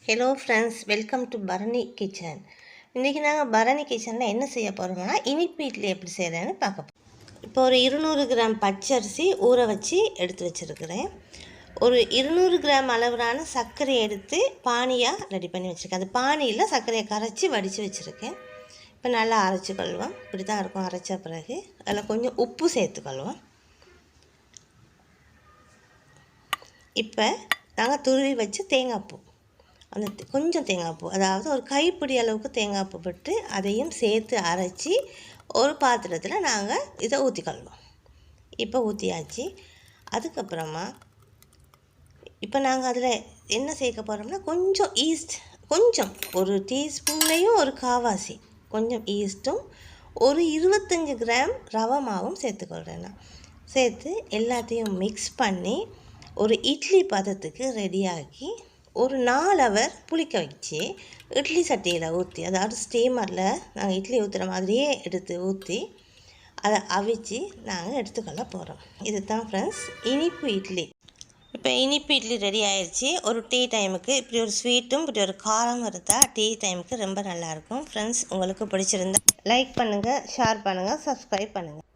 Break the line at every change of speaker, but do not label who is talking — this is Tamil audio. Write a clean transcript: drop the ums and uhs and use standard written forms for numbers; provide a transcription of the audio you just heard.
Hello friends, welcome to Bharani kitchen. இன்றைக்கி நாங்கள் பரணி கிச்சனில் என்ன செய்ய போகிறோம்னா இனிப்பு இட்லி எப்படி செய்கிறேன்னு பார்க்க போகிறோம். இப்போ ஒரு 200 கிராம் பச்சரிசி ஊற வச்சு எடுத்து வச்சுருக்கிறேன். ஒரு 200 கிராம் அளவிலான சர்க்கரை எடுத்து பானியாக ரெடி பண்ணி வச்சுருக்கேன். அந்த பானியில் சர்க்கரையை கரைச்சி வடித்து வச்சுருக்கேன். இப்போ நல்லா அரைச்சிக்கொள்வோம். இப்படி தான் இருக்கும். அரைச்ச பிறகு அதில் கொஞ்சம் உப்பு சேர்த்துக்கொள்வோம். இப்போ நாங்கள் துருவி வச்சு தேங்காய் பூ, அந்த கொஞ்சம் தேங்காய் பூ, அதாவது ஒரு கைப்பிடி அளவுக்கு தேங்காய் பூ விட்டு அதையும் சேர்த்து அரைச்சி ஒரு பாத்திரத்தில் நாங்கள் இதை ஊற்றிக்கொள்வோம். இப்போ ஊற்றியாச்சு. அதுக்கப்புறமா இப்போ நாங்கள் அதில் என்ன சேர்க்க போகிறோம்னா கொஞ்சம் ஈஸ்ட், கொஞ்சம் ஒரு டீஸ்பூன்லேயும் ஒரு காவாசி கொஞ்சம் ஈஸ்ட்டும் ஒரு 25 கிராம் ரவை மாவும் சேர்த்துக்கொள்கிறேன். நான் சேர்த்து எல்லாத்தையும் மிக்ஸ் பண்ணி ஒரு இட்லி பதத்துக்கு ரெடியாக்கி ஒரு 4 ஹவர் புளிக்க வச்சு இட்லி சட்டியில் ஊற்றி, அதாவது ஸ்டீமரில் நாங்கள் இட்லி ஊற்றுற மாதிரியே எடுத்து ஊற்றி அதை அவிச்சு நாங்கள் எடுத்துக்கொள்ள போகிறோம். இது தான் ஃப்ரெண்ட்ஸ் இனிப்பு இட்லி. இப்போ இனிப்பு இட்லி ரெடி ஆயிடுச்சு. ஒரு டீ டைமுக்கு இப்படி ஒரு ஸ்வீட்டும் இப்படி ஒரு காரமும் இருந்தால் டீ டைமுக்கு ரொம்ப நல்லாயிருக்கும். ஃப்ரெண்ட்ஸ், உங்களுக்கு பிடிச்சிருந்தா லைக் பண்ணுங்கள், ஷேர் பண்ணுங்கள், சப்ஸ்கிரைப் பண்ணுங்கள்.